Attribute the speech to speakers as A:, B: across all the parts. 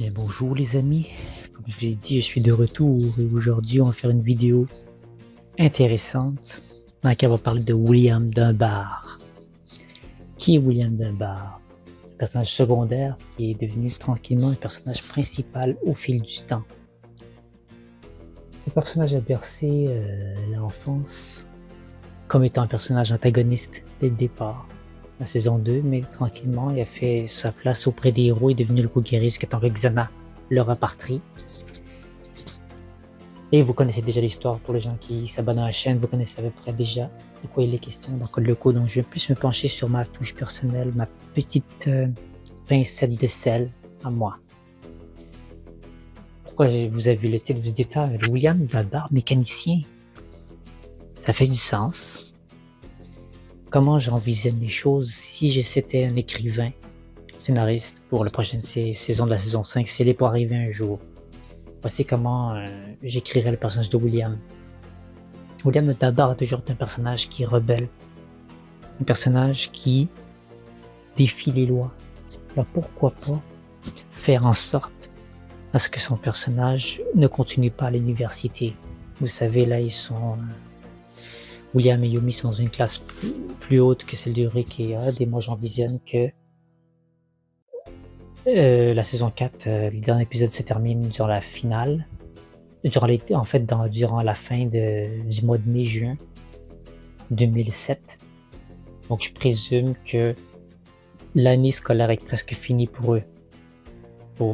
A: Bien, bonjour les amis, comme je vous ai dit, je suis de retour et aujourd'hui on va faire une vidéo intéressante dans laquelle on va parler de William Dunbar. Qui est William Dunbar? Un personnage secondaire qui est devenu tranquillement un personnage principal au fil du temps. Ce personnage a bercé l'enfance comme étant un personnage antagoniste dès le départ. La saison 2, mais tranquillement, il a fait sa place auprès des héros et est devenu le loup guerrier jusqu'à temps que Xana le rapatrie. Et vous connaissez déjà l'histoire pour les gens qui s'abonnent à la chaîne, vous connaissez à peu près déjà de quoi il est question dans Code Lyoko. Donc je vais plus me pencher sur ma touche personnelle, ma petite pincette de sel à moi. Pourquoi vous avez vu le titre, vous vous dites, William Dunbar, mécanicien. Ça fait du sens. Comment j'envisionne les choses si j'étais un écrivain, scénariste pour la prochaine saison de la saison 5, si elle est pour arriver un jour. Voici comment j'écrirais le personnage de William. William Dunbar a toujours été un personnage qui est rebelle, un personnage qui défie les lois. Alors pourquoi pas faire en sorte à ce que son personnage ne continue pas à l'université. Vous savez, là ils sont... William et Yumi sont dans une classe plus haute que celle de Rick et Odd, et moi j'envisionne que la saison 4, le dernier épisode se termine durant la finale, durant la fin du mois de mai-juin 2007. Donc je présume que l'année scolaire est presque finie pour eux.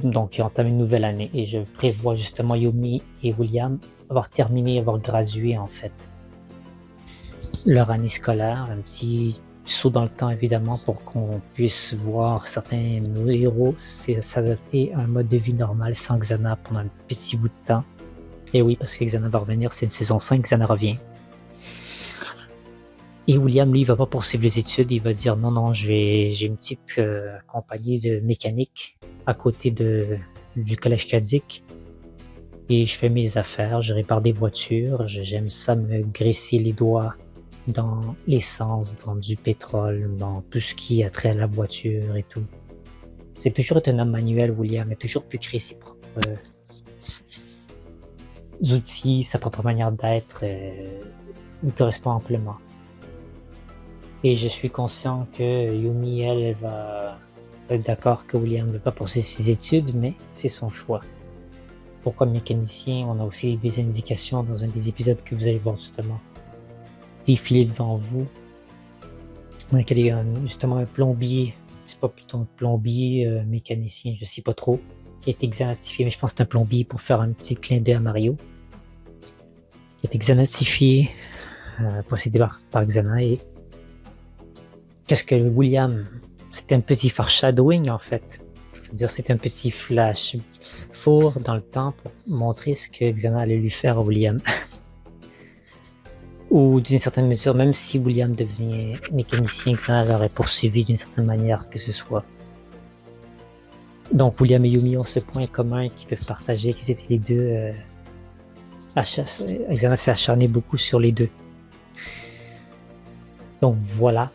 A: Donc ils entament une nouvelle année, et je prévois justement Yumi et William avoir terminé, avoir gradué en fait leur année scolaire, un petit saut dans le temps évidemment pour qu'on puisse voir certains de nos héros s'adapter à un mode de vie normal sans Xana pendant un petit bout de temps. Et oui, parce que Xana va revenir, c'est une saison 5, Xana revient. Et William, lui, il va pas poursuivre les études, il va dire non, j'ai une petite compagnie de mécanique à côté du collège Kadik. Et je fais mes affaires, je répare des voitures, j'aime ça me graisser les doigts dans l'essence, dans du pétrole, dans tout ce qui a trait à la voiture et tout. C'est toujours être un homme manuel, William, mais toujours pu créer ses propres outils, sa propre manière d'être lui correspond amplement. Et je suis conscient que Yumi, elle va être d'accord que William ne veut pas poursuivre ses études, mais c'est son choix. Pourquoi mécanicien? On a aussi des indications dans un des épisodes que vous allez voir justement défiler devant vous, dans lequel il y a justement un plombier, c'est pas plutôt un plombier mécanicien, je sais pas trop, qui a été xanatifié, mais je pense que c'est un plombier pour faire un petit clin d'œil à Mario, qui a été xanatifié, possédé par Xana. Et qu'est-ce que William, c'était un petit foreshadowing en fait, c'est-à-dire c'est un petit flash four dans le temps pour montrer ce que Xana allait lui faire à William. Ou d'une certaine mesure, même si William devenait mécanicien, Xana l'aurait poursuivi d'une certaine manière que ce soit. Donc William et Yumi ont ce point commun qu'ils peuvent partager, qu'ils étaient les deux... Xana s'est acharné beaucoup sur les deux. Donc voilà,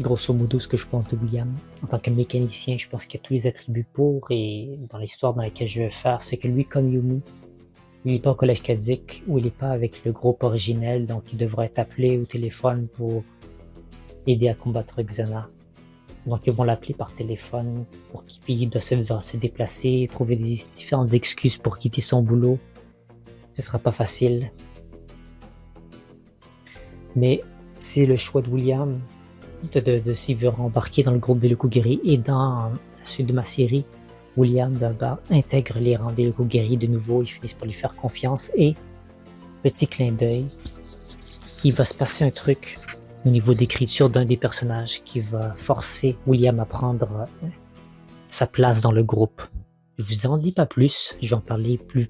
A: grosso modo, ce que je pense de William. En tant que mécanicien, je pense qu'il a tous les attributs pour, et dans l'histoire dans laquelle je vais faire, c'est que lui, comme Yumi, il n'est pas au collège Kadik, ou il n'est pas avec le groupe originel, donc il devrait être appelé au téléphone pour aider à combattre Xana. Donc ils vont l'appeler par téléphone pour qu'il doit se déplacer, trouver différentes excuses pour quitter son boulot. Ce sera pas facile. Mais c'est le choix de William de s'y veut embarquer dans le groupe des loups guerriers, et dans la suite de ma série, William Dunbar intègre les rangs des loups guerriers de nouveau, ils finissent par lui faire confiance, et petit clin d'œil, il va se passer un truc au niveau d'écriture d'un des personnages qui va forcer William à prendre sa place dans le groupe. Je vous en dis pas plus, je vais en parler plus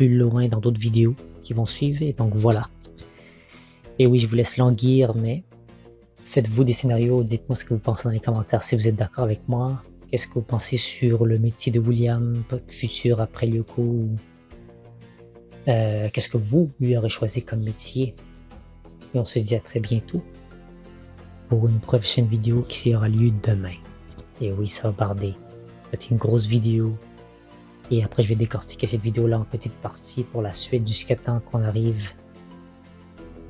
A: loin dans d'autres vidéos qui vont suivre, et donc voilà. Et oui, je vous laisse languir, mais faites-vous des scénarios, dites-moi ce que vous pensez dans les commentaires si vous êtes d'accord avec moi. Qu'est-ce que vous pensez sur le métier de William, futur après Lyoko? Qu'est-ce que vous lui aurez choisi comme métier? Et on se dit à très bientôt pour une prochaine vidéo qui aura lieu demain. Et oui, ça va barder. C'est une grosse vidéo Et après, je vais décortiquer cette vidéo-là en petites parties pour la suite jusqu'à temps qu'on arrive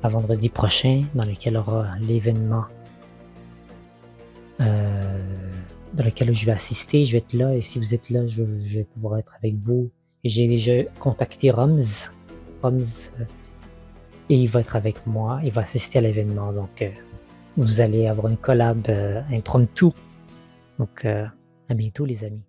A: à vendredi prochain, dans lequel aura l'événement dans lequel je vais assister. Je vais être là et si vous êtes là, je vais pouvoir être avec vous. Et j'ai déjà contacté Roms. Et il va être avec moi. Il va assister à l'événement. Donc, vous allez avoir une collab impromptu. Donc, à bientôt les amis.